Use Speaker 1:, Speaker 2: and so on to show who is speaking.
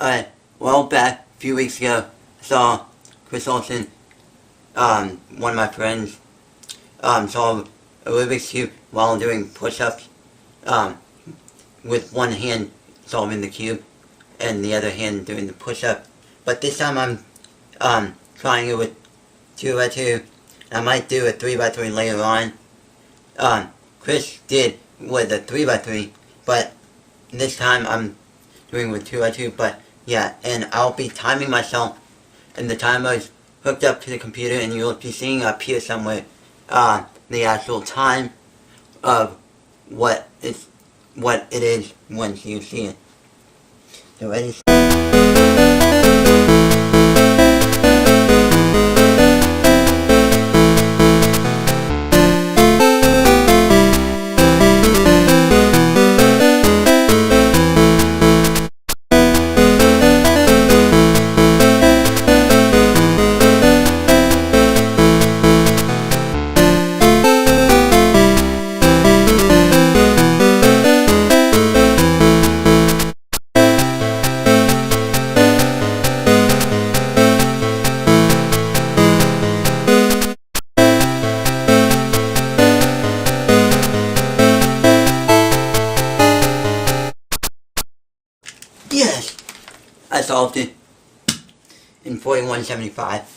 Speaker 1: Well, back a few weeks ago, I saw Chris Olsen, one of my friends, solve a Rubik's Cube while doing push-ups, with one hand solving the cube and the other hand doing the push-up. But this time I'm, trying it with 2x2. I might do a 3x3 later on. Chris did with a 3x3, but this time I'm doing with 2x2, but yeah, and I'll be timing myself, and the timer is hooked up to the computer, and you'll be seeing up here somewhere, the actual time of what it is once you see it. So ready? Yes! I solved it in 41.75.